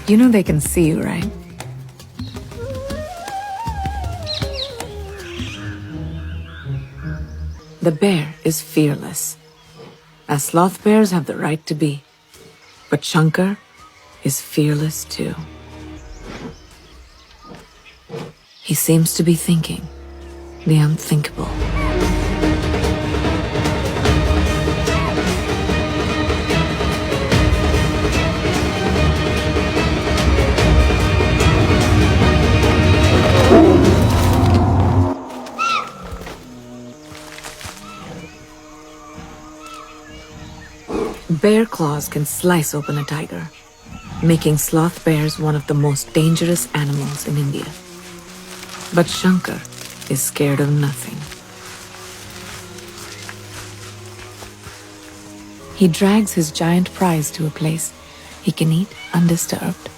You know they can see you, right? The bear is fearless, as sloth bears have the right to be. But Shankar is fearless too. He seems to be thinking the unthinkable. Bear claws can slice open a tiger, making sloth bears one of the most dangerous animals in India. But Shankar is scared of nothing. He drags his giant prize to a place he can eat undisturbed.